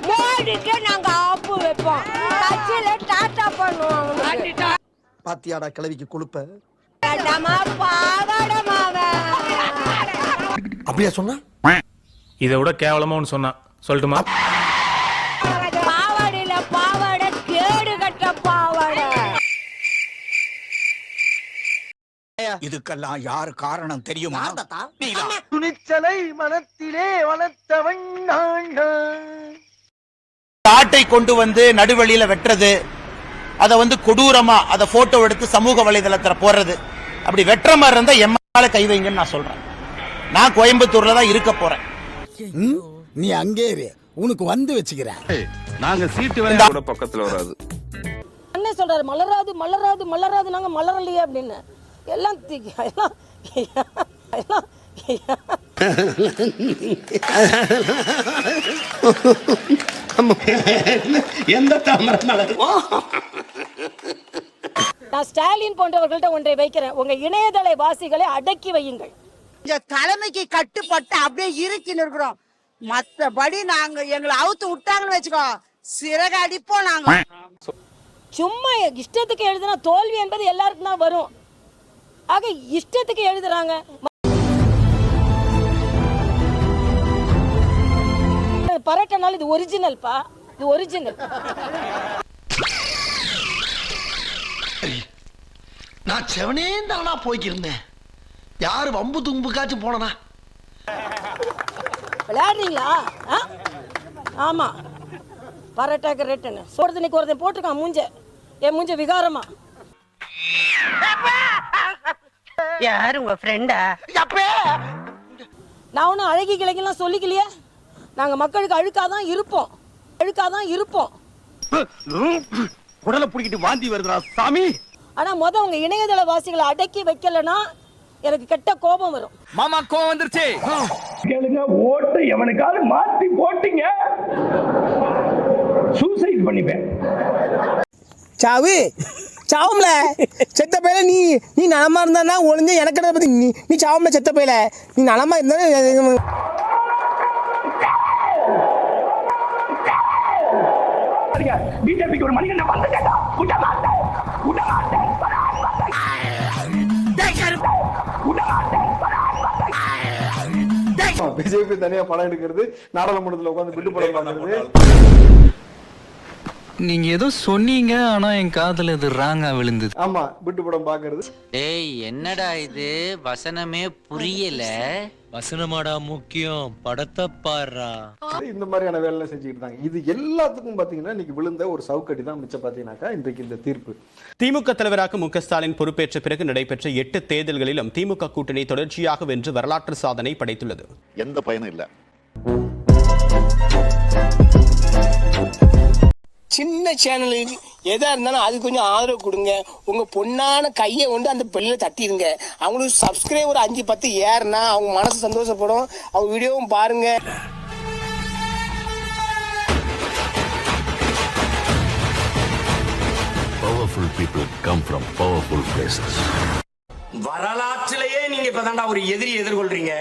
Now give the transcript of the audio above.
மோடிக்கு நாங்க ஆப்பு வைப்போம், கட்சியில டாட்டா பண்ணுவோம். பாத்தியாடா கிளவிக்கு கொழுப்ப. அப்படியா சொன்னா? இதை விட கேவலமா ஒன்று சொன்னா சொல்லட்டுமா? பாவாடையில பாவாடை, கேடு கட்ட பாவாடை. இதுக்கெல்லாம் யார் காரணம் தெரியுமா? துணிச்சலை மனத்திலே வளர்த்தவன் நான். ஆட்டை கொண்டு வந்து நடுவழியில வெட்டுறது, அதை வந்து கொடூரமா அதை போட்டோ எடுத்து சமூக வலைதளத்துல போடுறது, அப்படி வெட்டுற மாதிரி இருந்தா எம்மால கை வைங்கன்னு நான் சொல்றேன். நான் கோயம்புத்தூர்ல தான் இருக்க போறேன். நீ அங்கே இரு, உனக்கு வந்து வச்சுக்கிறேன். நாங்க சீட்டு வேலை கூட பக்கத்துல வராது. என்ன சொல்றாரு? மலராது மலராது மலராது, நாங்க மலரலையே அப்படின்னு எல்லாம் எந்த தாமரை மலர்? நான் ஸ்டாலின் போன்றவர்கள்ட்ட ஒன்றை வைக்கிறேன், உங்க இணையதள வாசிகளை அடக்கி வையுங்கள். இந்த தலைமைக்கு கட்டுப்பட்டு அப்படியே இருக்கின்னு இருக்கிறோம். மத்தபடி நாங்க எங்களை அவுத்து விட்டாங்கன்னு வச்சுக்கோ, சிறகு அடிப்போம் நாங்க. சும்மா இஷ்டத்துக்கு எழுதுனா தோல்வி என்பது எல்லாருக்கும் தான் வரும். ஆக இஷ்டத்துக்கு எழுதுறாங்க. பரட்டனால இது ஒரிஜினல்பா, இது ஒரிஜினல். நான் செவனே தானா போய்க்கிருந்தேன். யாரு வம்பு தும்புக்காச்சும் போனா விளையாடுறீங்களா? ஆமா, பரட்டாக்கு ரேட்டுன்னு ஒருத்தனைக்கு ஒருத்தன் போட்டிருக்கான் மூஞ்ச, என் மூஞ்ச விகாரமா. யாரு உங்க ஃப்ரெண்டா? நான் ஒன்றும் அழகி கிழக்கெல்லாம் சொல்லிக்கலையே. நாங்க மக்களுக்கு அழுக்காதான் இருப்போம், அழுக்காதான் இருப்போம். உடலை பிடிக்கிட்டு வாந்தி வருதுடா சாமி. ஆனா உங்க இணையதள வாசிகளை அடக்கி வைக்கலன்னா எனக்கு கெட்ட கோபம் வரும். மாமா கோவம் வந்துருச்சு. கேளுங்க, ஓட்டு எவனுக்காவது மாத்தி போட்டீங்க, சூசைட் பண்ணிப்பேன். சாவு சாவும்ல செத்த பையில. நீ நீ நலமா இருந்தா ஒளிஞ்ச எனக்கு பத்தி நீ சாவும்ல செத்த பையில. நீ நலமா இருந்தா பிஜேபிக்கு ஒரு மனிதன் வந்துட்டா பிஜேபி தனியா படம் எடுக்கிறது, நாடாளுமன்றத்துல உட்காந்து பிட்டு படம் பாக்குறது. நீங்க ஏதோ சொன்னீங்க, ஆனா என் காதுல இது ராங்கா விழுந்தது. ஆமா, பிட்டு படம் பாக்குறது. டேய் என்னடா இது, வசனமே புரியல. வசனமாடா முக்கியம், படத்தை பாடுறா. இந்த மாதிரியான வேலை செஞ்சுட்டு இருந்தாங்க. இது எல்லாத்துக்கும் பாத்தீங்கன்னா இன்னைக்கு விழுந்த ஒரு சவுக்கடி தான் மிச்சம். பாத்தீங்கன்னாக்கா இன்றைக்கு இந்த தீர்ப்பு. திமுக தலைவராக மு க ஸ்டாலின் பொறுப்பேற்ற பிறகு நடைபெற்ற 8 தேர்தல்களிலும் திமுக கூட்டணி தொடர்ச்சியாக வென்று வரலாற்று சாதனை படைத்துள்ளது. எந்த பயனும் இல்ல. சின்ன சேனலுக்கு எதா இருந்தாலும் அது கொஞ்சம் ஆதரவு கொடுங்க. உங்க பொண்ணான கையை கொண்டு அந்த பெல்ல தட்டிடுங்க. அவங்களுக்கு சப்ஸ்கிரைபர் 5-10 ஏறுனா அவங்க மனசு சந்தோஷப்படும். அவங்க வீடியோவும் பாருங்க. Powerful people come from powerful places. வரலாற்றிலேயே நீங்க இப்பதான்டா ஒரு எதிரி எதிர்கொள்றீங்க.